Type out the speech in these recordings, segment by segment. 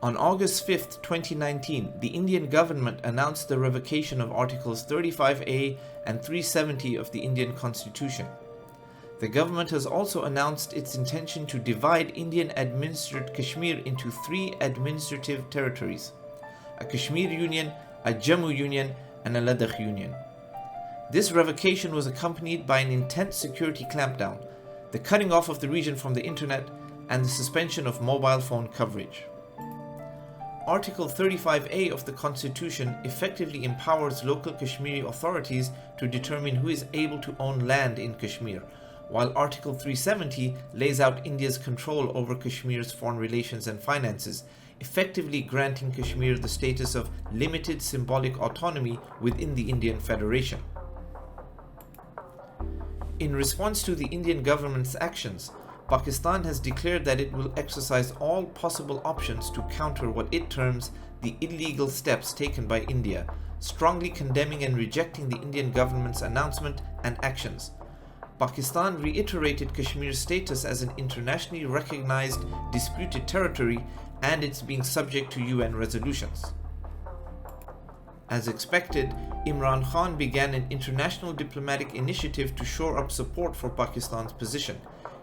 On August 5, 2019, the Indian government announced the revocation of Articles 35A and 370 of the Indian Constitution. The government has also announced its intention to divide Indian administered Kashmir into 3 administrative territories: a Kashmir Union, a Jammu Union, and a Ladakh Union. This revocation was accompanied by an intense security clampdown, the cutting off of the region from the internet, and the suspension of mobile phone coverage. Article 35A of the Constitution effectively empowers local Kashmiri authorities to determine who is able to own land in Kashmir, while Article 370 lays out India's control over Kashmir's foreign relations and finances, effectively granting Kashmir the status of limited symbolic autonomy within the Indian Federation. In response to the Indian government's actions, Pakistan has declared that it will exercise all possible options to counter what it terms the illegal steps taken by India, strongly condemning and rejecting the Indian government's announcement and actions. Pakistan reiterated Kashmir's status as an internationally recognized disputed territory and its being subject to UN resolutions. As expected, Imran Khan began an international diplomatic initiative to shore up support for Pakistan's position.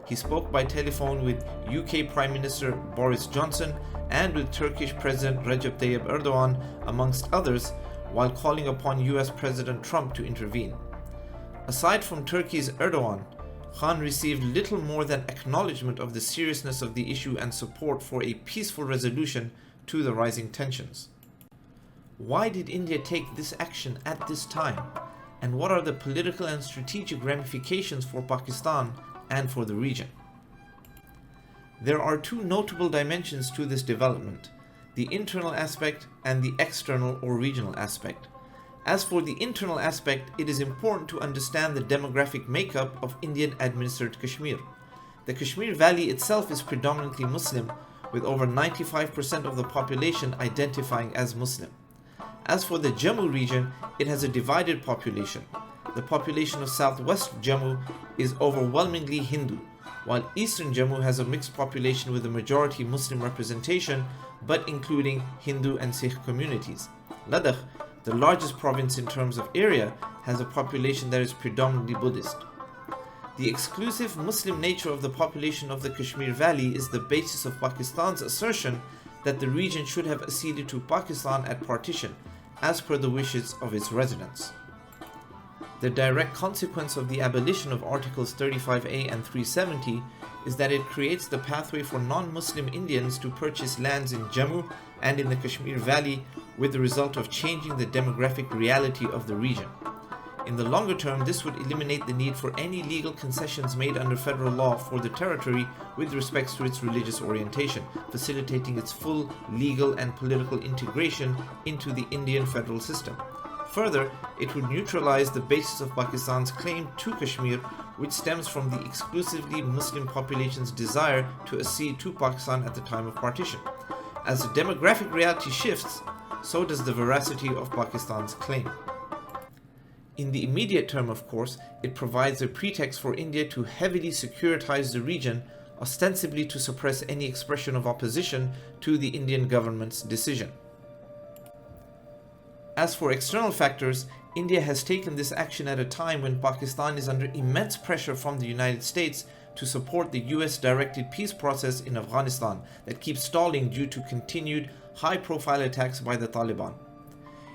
He spoke by telephone with UK Prime Minister Boris Johnson and with Turkish President Recep Tayyip Erdogan, amongst others, while calling upon US President Trump to intervene. Aside from Turkey's Erdogan, Khan received little more than acknowledgement of the seriousness of the issue and support for a peaceful resolution to the rising tensions. Why did India take this action at this time? And what are the political and strategic ramifications for Pakistan and for the region? There are 2 notable dimensions to this development: the internal aspect and the external or regional aspect. As for the internal aspect, it is important to understand the demographic makeup of Indian administered Kashmir. The Kashmir Valley itself is predominantly Muslim, with over 95% of the population identifying as Muslim. As for the Jammu region, it has a divided population. The population of southwest Jammu is overwhelmingly Hindu, while eastern Jammu has a mixed population with a majority Muslim representation, but including Hindu and Sikh communities. Ladakh, the largest province in terms of area, has a population that is predominantly Buddhist. The exclusive Muslim nature of the population of the Kashmir Valley is the basis of Pakistan's assertion that the region should have acceded to Pakistan at partition, as per the wishes of its residents. The direct consequence of the abolition of Articles 35A and 370 is that it creates the pathway for non-Muslim Indians to purchase lands in Jammu and in the Kashmir Valley, with the result of changing the demographic reality of the region. In the longer term, this would eliminate the need for any legal concessions made under federal law for the territory with respect to its religious orientation, facilitating its full legal and political integration into the Indian federal system. Further, it would neutralize the basis of Pakistan's claim to Kashmir, which stems from the exclusively Muslim population's desire to accede to Pakistan at the time of partition. As the demographic reality shifts, so does the veracity of Pakistan's claim. In the immediate term, of course, it provides a pretext for India to heavily securitize the region, ostensibly to suppress any expression of opposition to the Indian government's decision. As for external factors, India has taken this action at a time when Pakistan is under immense pressure from the United States to support the US-directed peace process in Afghanistan that keeps stalling due to continued high-profile attacks by the Taliban.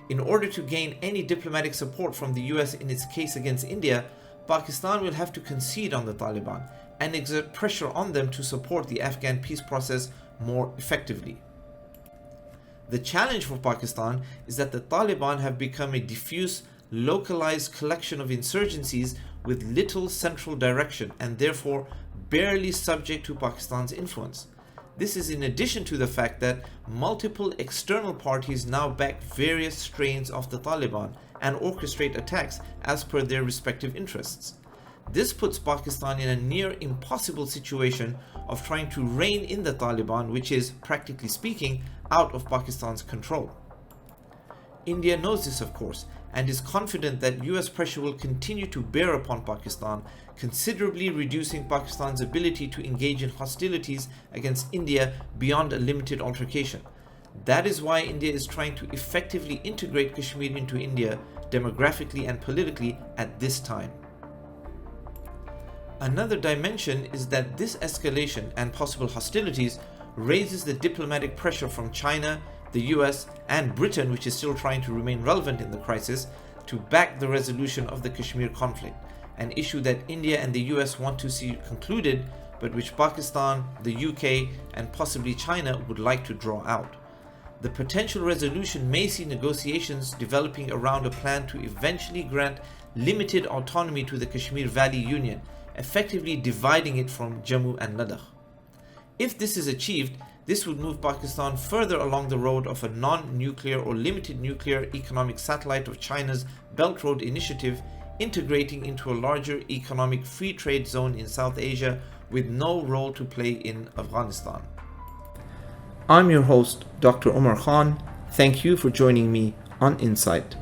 In order to gain any diplomatic support from the US in its case against India, Pakistan will have to concede on the Taliban and exert pressure on them to support the Afghan peace process more effectively. The challenge for Pakistan is that the Taliban have become a diffuse, localized collection of insurgencies with little central direction and therefore barely subject to Pakistan's influence. This is in addition to the fact that multiple external parties now back various strains of the Taliban and orchestrate attacks as per their respective interests. This puts Pakistan in a near impossible situation of trying to rein in the Taliban, which is, practically speaking, out of Pakistan's control. India knows this, of course, and is confident that US pressure will continue to bear upon Pakistan, considerably reducing Pakistan's ability to engage in hostilities against India beyond a limited altercation. That is why India is trying to effectively integrate Kashmir into India demographically and politically at this time. Another dimension is that this escalation and possible hostilities raises the diplomatic pressure from China, the US, and Britain, which is still trying to remain relevant in the crisis, to back the resolution of the Kashmir conflict, an issue that India and the US want to see concluded, but which Pakistan, the UK, and possibly China would like to draw out. The potential resolution may see negotiations developing around a plan to eventually grant limited autonomy to the Kashmir Valley Union, effectively dividing it from Jammu and Ladakh. If this is achieved, this would move Pakistan further along the road of a non-nuclear or limited nuclear economic satellite of China's Belt Road Initiative, integrating into a larger economic free trade zone in South Asia with no role to play in Afghanistan. I'm your host, Dr. Omar Khan. Thank you for joining me on Insight.